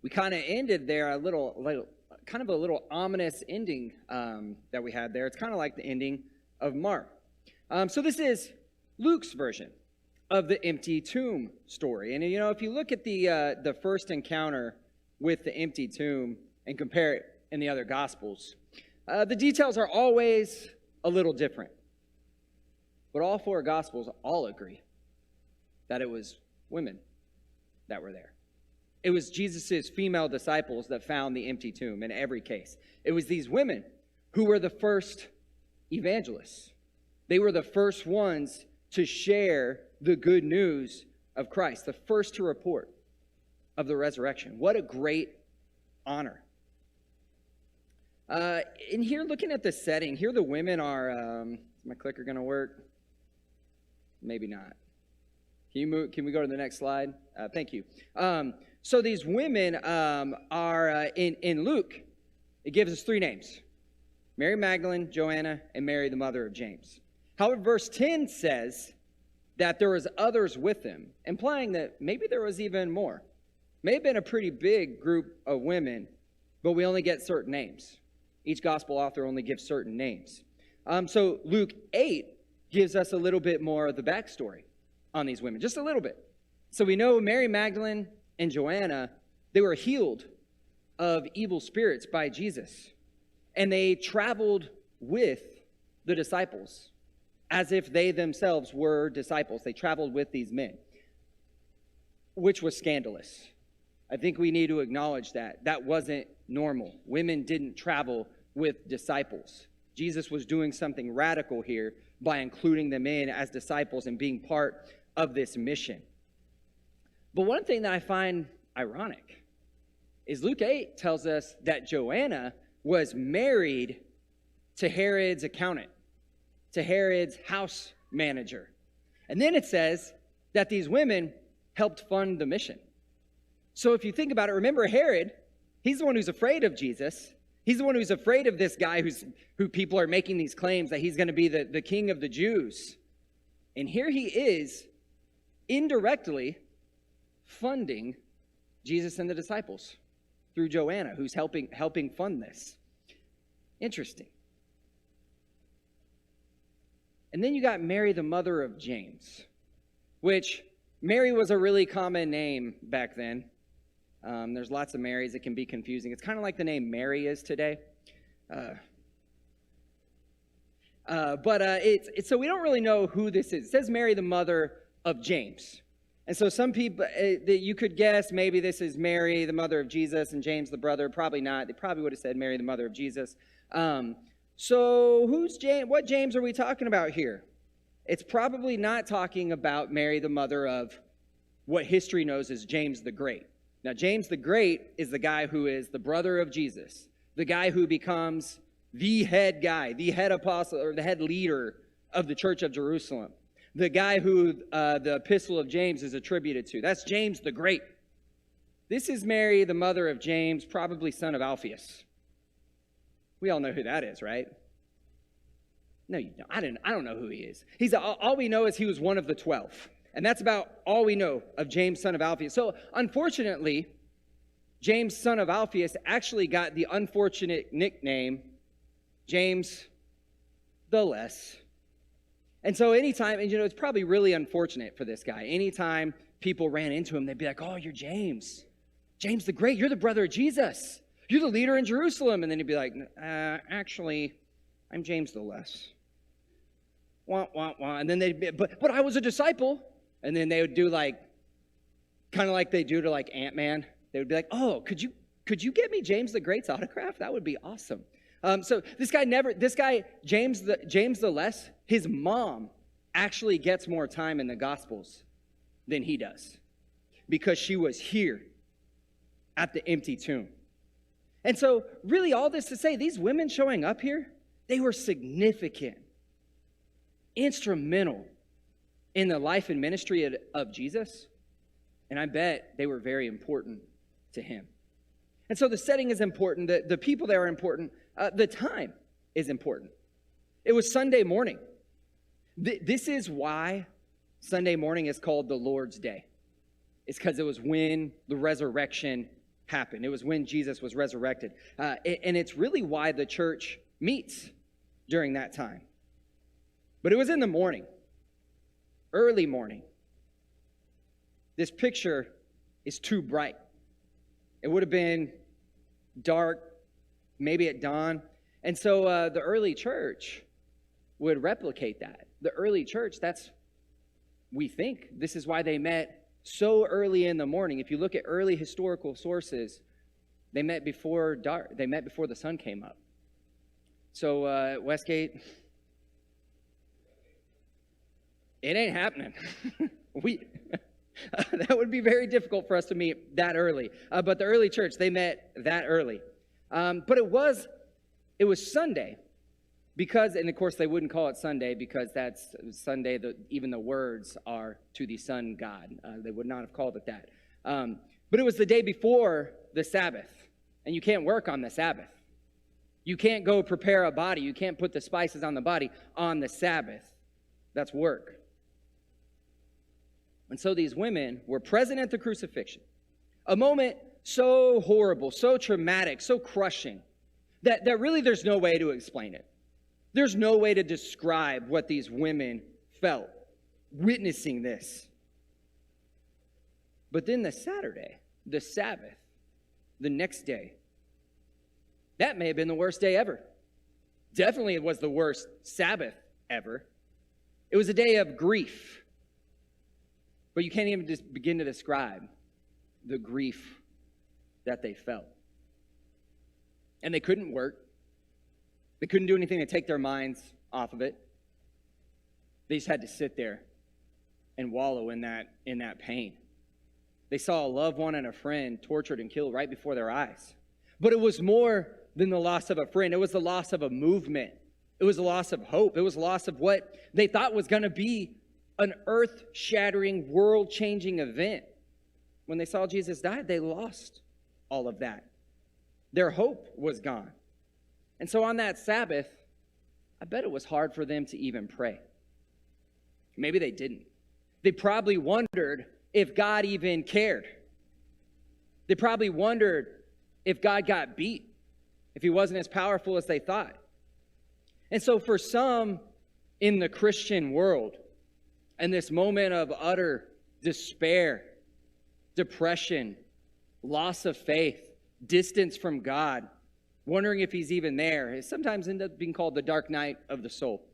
We kind of ended there a little, kind of a little ominous ending that we had there. It's kind of like the ending of Mark. So this is Luke's version of the empty tomb story. And, if you look at the first encounter with the empty tomb and compare it in the other Gospels, the details are always a little different. But all four Gospels all agree that it was women that were there. It was Jesus' female disciples that found the empty tomb in every case. It was these women who were the first evangelists. They were the first ones to share the good news of Christ, the first to report of the resurrection. What a great honor. In here, looking at the setting, here the women are, is my clicker going to work? Maybe not. Can we go to the next slide? Thank you. So these women are, in Luke, it gives us three names: Mary Magdalene, Joanna, and Mary, the mother of James. However, verse 10 says that there was others with them, implying that maybe there was even more. May have been a pretty big group of women, but we only get certain names. Each gospel author only gives certain names. So Luke 8 gives us a little bit more of the backstory on these women, just a little bit. So we know Mary Magdalene and Joanna, they were healed of evil spirits by Jesus. And they traveled with the disciples as if they themselves were disciples. They traveled with these men, which was scandalous. I think we need to acknowledge that. That wasn't normal. Women didn't travel with disciples. Jesus was doing something radical here by including them in as disciples and being part of this mission. But one thing that I find ironic is Luke 8 tells us that Joanna was married to Herod's accountant, to Herod's house manager. And then it says that these women helped fund the mission. So if you think about it, remember Herod, he's the one who's afraid of Jesus. He's the one who's afraid of this guy who people are making these claims that he's going to be the king of the Jews. And here he is indirectly funding Jesus and the disciples through Joanna, who's helping fund this. Interesting. And then you got Mary, the mother of James, which Mary was a really common name back then. There's lots of Marys. It can be confusing. It's kind of like the name Mary is today. So we don't really know who this is. It says Mary, the mother of James. And so some people, you could guess maybe this is Mary, the mother of Jesus, and James, the brother. Probably not. They probably would have said Mary, the mother of Jesus. So who's James? What James are we talking about here? It's probably not talking about Mary, the mother of what history knows as James the Great. Now, James the Great is the guy who is the brother of Jesus, the guy who becomes the head guy, the head apostle, or the head leader of the Church of Jerusalem, the guy who the Epistle of James is attributed to. That's James the Great. This is Mary, the mother of James, probably son of Alphaeus. We all know who that is, right? No, you don't. I don't know who he is. All we know is he was one of the 12. And that's about all we know of James, son of Alphaeus. So, unfortunately, James, son of Alphaeus, actually got the unfortunate nickname James the Less. And so anytime, and it's probably really unfortunate for this guy. Anytime people ran into him, they'd be like, oh, you're James. James the Great. You're the brother of Jesus. You're the leader in Jerusalem. And then he'd be like, actually, I'm James the Less. Wah, wah, wah. And then they'd be, but I was a disciple. And then they would do kind of like they do to Ant-Man. They would be like, oh, could you get me James the Great's autograph? That would be awesome. So this guy, James the Less, his mom actually gets more time in the Gospels than he does because she was here at the empty tomb. And so really all this to say, these women showing up here, they were significant, instrumental in the life and ministry of Jesus. And I bet they were very important to him. And so the setting is important. The people there are important. The time is important. It was Sunday morning. This is why Sunday morning is called the Lord's Day. It's because it was when the resurrection happened. It was when Jesus was resurrected. And it's really why the church meets during that time. But it was in the morning, early morning. This picture is too bright. It would have been dark, maybe at dawn. And so the early church would replicate that. The early church, we think this is why they met so early in the morning. If you look at early historical sources, they met before dark. They met before the sun came up. So Westgate, it ain't happening. That would be very difficult for us to meet that early. But the early church, they met that early. But it was Sunday because, and of course they wouldn't call it Sunday because that's Sunday, even the words are to the sun God. They would not have called it that. But it was the day before the Sabbath, and you can't work on the Sabbath. You can't go prepare a body. You can't put the spices on the body on the Sabbath. That's work. And so these women were present at the crucifixion. A moment so horrible, so traumatic, so crushing, that really there's no way to explain it. There's no way to describe what these women felt witnessing this. But then the Saturday, the Sabbath, the next day, that may have been the worst day ever. Definitely it was the worst Sabbath ever. It was a day of grief. But you can't even just begin to describe the grief that they felt. And they couldn't work. They couldn't do anything to take their minds off of it. They just had to sit there and wallow in that pain. They saw a loved one and a friend tortured and killed right before their eyes. But it was more than the loss of a friend. It was the loss of a movement. It was the loss of hope. It was the loss of what they thought was going to be an earth-shattering, world-changing event. When they saw Jesus die, they lost all of that. Their hope was gone. And so on that Sabbath, I bet it was hard for them to even pray. Maybe they didn't. They probably wondered if God even cared. They probably wondered if God got beat, if he wasn't as powerful as they thought. And so for some in the Christian world, in this moment of utter despair, depression, loss of faith, distance from God, wondering if he's even there, it sometimes ends up being called the dark night of the soul.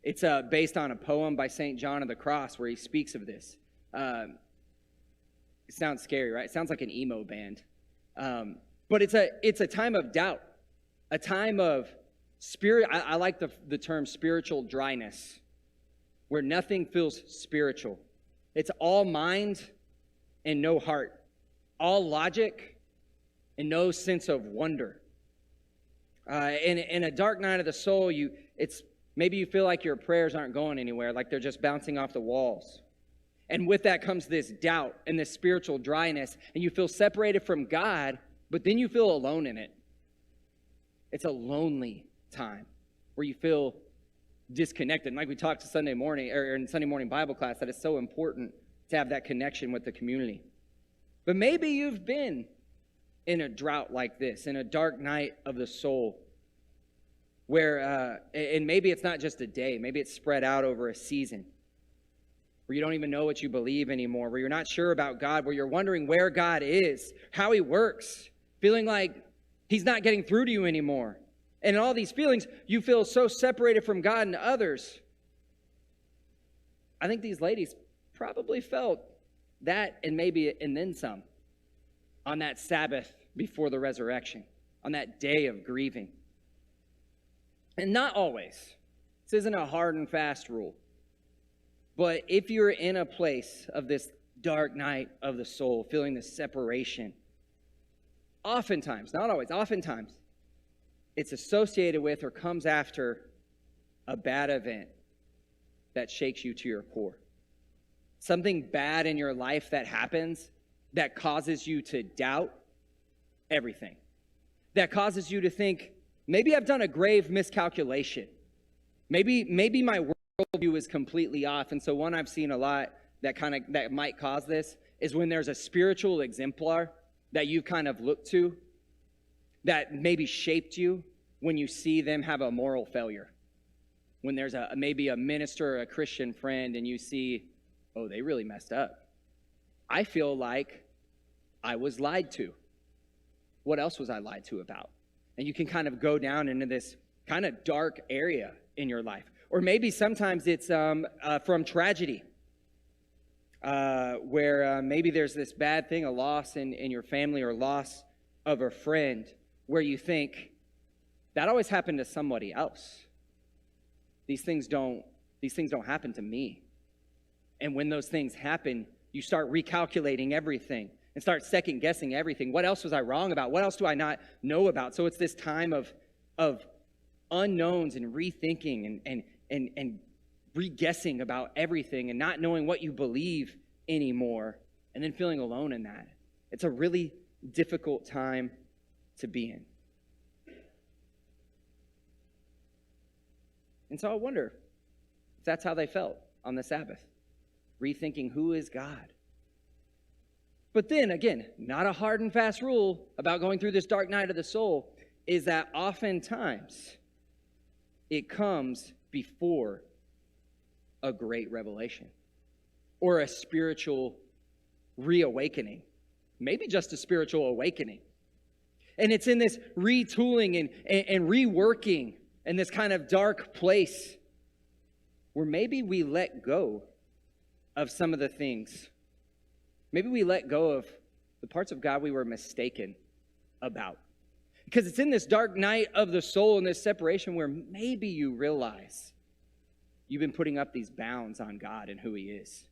It's based on a poem by St. John of the Cross where he speaks of this. It sounds scary, right? It sounds like an emo band. But it's a time of doubt, a time of spirit. I like the term spiritual dryness, where nothing feels spiritual. It's all mind and no heart, all logic and no sense of wonder. In a dark night of the soul, maybe you feel like your prayers aren't going anywhere, like they're just bouncing off the walls. And with that comes this doubt and this spiritual dryness, and you feel separated from God, but then you feel alone in it. It's a lonely time where you feel disconnected. And like we talked to Sunday morning, or in Sunday morning Bible class, that it's so important to have that connection with the community. But maybe you've been in a drought like this, in a dark night of the soul, where, and maybe it's not just a day, maybe it's spread out over a season, where you don't even know what you believe anymore, where you're not sure about God, where you're wondering where God is, how he works, feeling like he's not getting through to you anymore. And in all these feelings, you feel so separated from God and others. I think these ladies probably felt that and then some on that Sabbath before the resurrection, on that day of grieving. And not always. This isn't a hard and fast rule. But if you're in a place of this dark night of the soul, feeling this separation, oftentimes, not always, oftentimes, it's associated with or comes after a bad event that shakes you to your core. Something bad in your life that happens that causes you to doubt everything. That causes you to think, maybe I've done a grave miscalculation. Maybe my worldview is completely off. And so one I've seen a lot that might cause this is when there's a spiritual exemplar that you've kind of looked to that maybe shaped you when you see them have a moral failure? When there's maybe a minister or a Christian friend and you see, oh, they really messed up. I feel like I was lied to. What else was I lied to about? And you can kind of go down into this kind of dark area in your life. Or maybe sometimes it's from tragedy, where maybe there's this bad thing, a loss in your family or loss of a friend, where you think, that always happened to somebody else. These things don't happen to me. And when those things happen, you start recalculating everything and start second guessing everything. What else was I wrong about? What else do I not know about? So it's this time of unknowns and rethinking and re-guessing about everything and not knowing what you believe anymore and then feeling alone in that. It's a really difficult time to be in. And so I wonder if that's how they felt on the Sabbath, rethinking who is God. But then again, not a hard and fast rule about going through this dark night of the soul is that oftentimes it comes before a great revelation or a spiritual reawakening, maybe just a spiritual awakening. And it's in this retooling and reworking in this kind of dark place where maybe we let go of some of the things. Maybe we let go of the parts of God we were mistaken about. Because it's in this dark night of the soul and this separation where maybe you realize you've been putting up these bounds on God and who he is.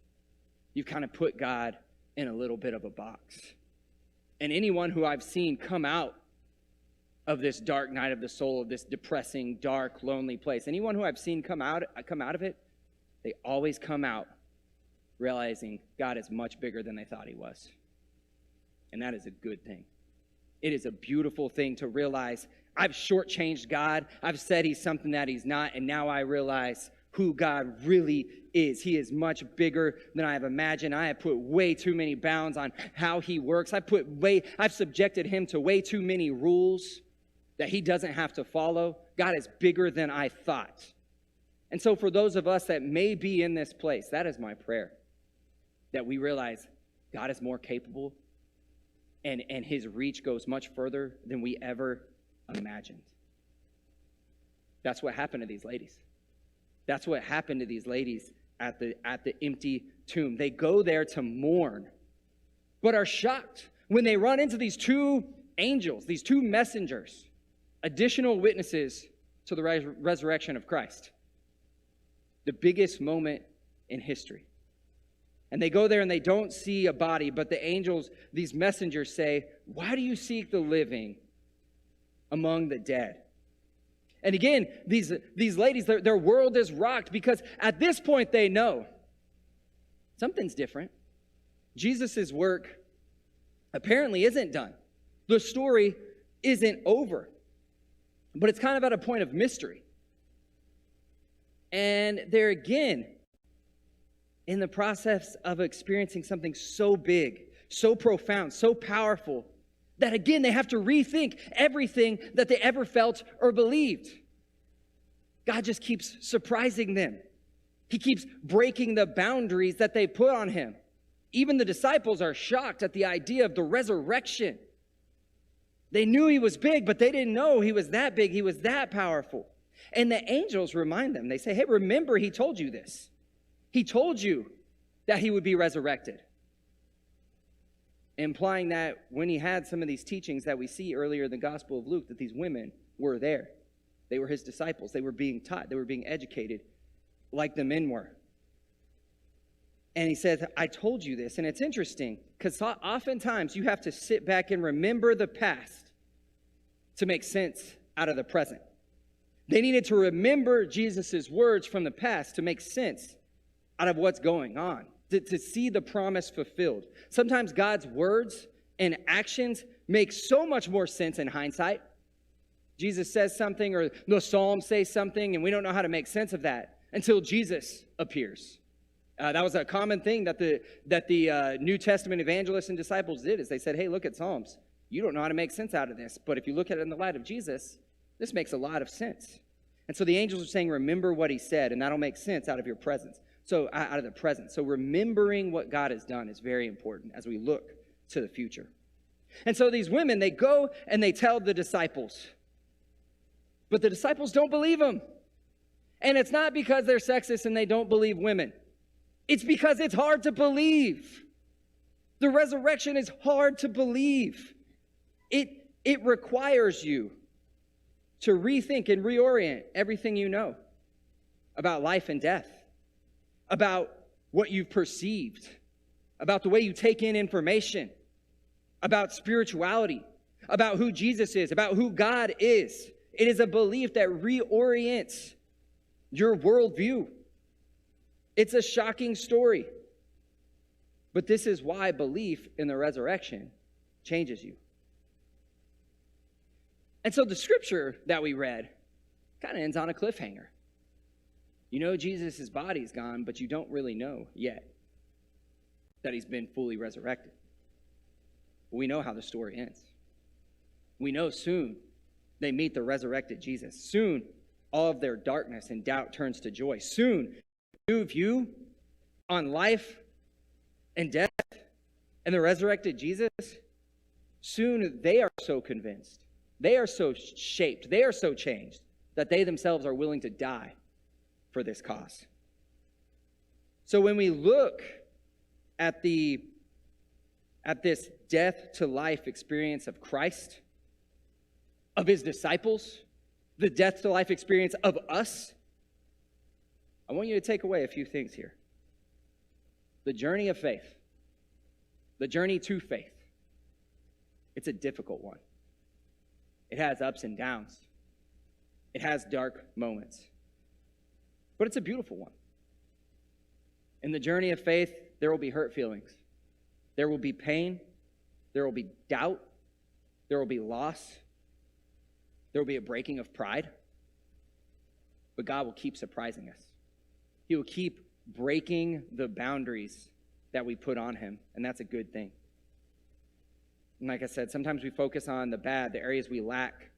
You've kind of put God in a little bit of a box. And anyone who I've seen come out of this dark night of the soul, of this depressing, dark, lonely place, anyone who I've seen come out of it, they always come out realizing God is much bigger than they thought he was. And that is a good thing. It is a beautiful thing to realize I've shortchanged God. I've said he's something that he's not, and now I realize who God really is. He is much bigger than I have imagined. I have put way too many bounds on how he works. I've subjected him to way too many rules that he doesn't have to follow. God is bigger than I thought. And so for those of us that may be in this place, that is my prayer, that we realize God is more capable and his reach goes much further than we ever imagined. That's what happened to these ladies. That's what happened to these ladies at the empty tomb. They go there to mourn, but are shocked when they run into these two angels, these two messengers, additional witnesses to the resurrection of Christ. The biggest moment in history. And they go there and they don't see a body, but the angels, these messengers say, "Why do you seek the living among the dead?" And again, these ladies, their world is rocked because at this point they know something's different. Jesus' work apparently isn't done. The story isn't over. But it's kind of at a point of mystery. And they're again in the process of experiencing something so big, so profound, so powerful, that again they have to rethink everything that they ever felt or believed. God just keeps surprising them. He keeps breaking the boundaries that they put on him. Even the disciples are shocked at the idea of the resurrection. They knew he was big, but they didn't know he was that big. He was that powerful. And the angels remind them. They say, "Hey, remember he told you this. He told you that he would be resurrected." Implying that when he had some of these teachings that we see earlier in the Gospel of Luke, that these women were there. They were his disciples. They were being taught. They were being educated like the men were. And he says, "I told you this." And it's interesting because oftentimes you have to sit back and remember the past to make sense out of the present. They needed to remember Jesus' words from the past to make sense out of what's going on, to see the promise fulfilled. Sometimes God's words and actions make so much more sense in hindsight. Jesus says something or the Psalms say something and we don't know how to make sense of that until Jesus appears. That was a common thing that the New Testament evangelists and disciples did, is they said, hey, look at Psalms. You don't know how to make sense out of this, but if you look at it in the light of Jesus, this makes a lot of sense. And so the angels are saying, remember what he said, and that'll make sense out of your presence. So out of the present. So remembering what God has done is very important as we look to the future. And so these women, they go and they tell the disciples. But the disciples don't believe them. And it's not because they're sexist and they don't believe women. It's because it's hard to believe. The resurrection is hard to believe. It requires you to rethink and reorient everything you know about life and death, about what you've perceived, about the way you take in information, about spirituality, about who Jesus is, about who God is. It is a belief that reorients your worldview. It's a shocking story. But this is why belief in the resurrection changes you. And so the scripture that we read kind of ends on a cliffhanger. You know Jesus' body's gone, but you don't really know yet that he's been fully resurrected. We know how the story ends. We know soon they meet the resurrected Jesus. Soon all of their darkness and doubt turns to joy. Soon new view on life and death and the resurrected Jesus. Soon they are so convinced, they are so shaped, they are so changed that they themselves are willing to die for this cause. So when we look at this death to life experience of Christ, of his disciples, the death to life experience of us, I want you to take away a few things here. The journey of faith, the journey to faith, it's a difficult one. It has ups and downs. It has dark moments. But it's a beautiful one. In the journey of faith, there will be hurt feelings. There will be pain. There will be doubt. There will be loss. There will be a breaking of pride. But God will keep surprising us. He will keep breaking the boundaries that we put on him, and that's a good thing. And like I said, sometimes we focus on the bad, the areas we lack,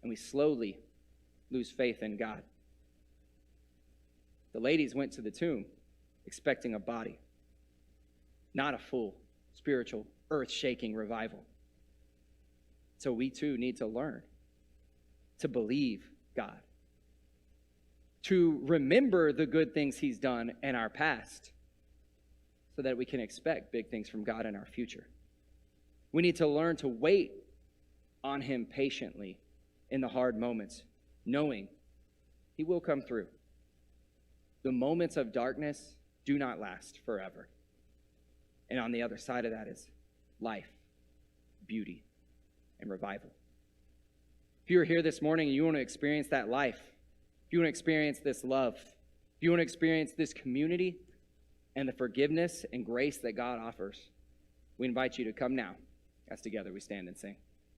and we slowly lose faith in God. The ladies went to the tomb expecting a body, not a full spiritual, earth-shaking revival. So we too need to learn to believe God, to remember the good things he's done in our past so that we can expect big things from God in our future. We need to learn to wait on him patiently in the hard moments, knowing he will come through. The moments of darkness do not last forever. And on the other side of that is life, beauty, and revival. If you're here this morning and you want to experience that life, if you want to experience this love, if you want to experience this community and the forgiveness and grace that God offers, we invite you to come now as together we stand and sing.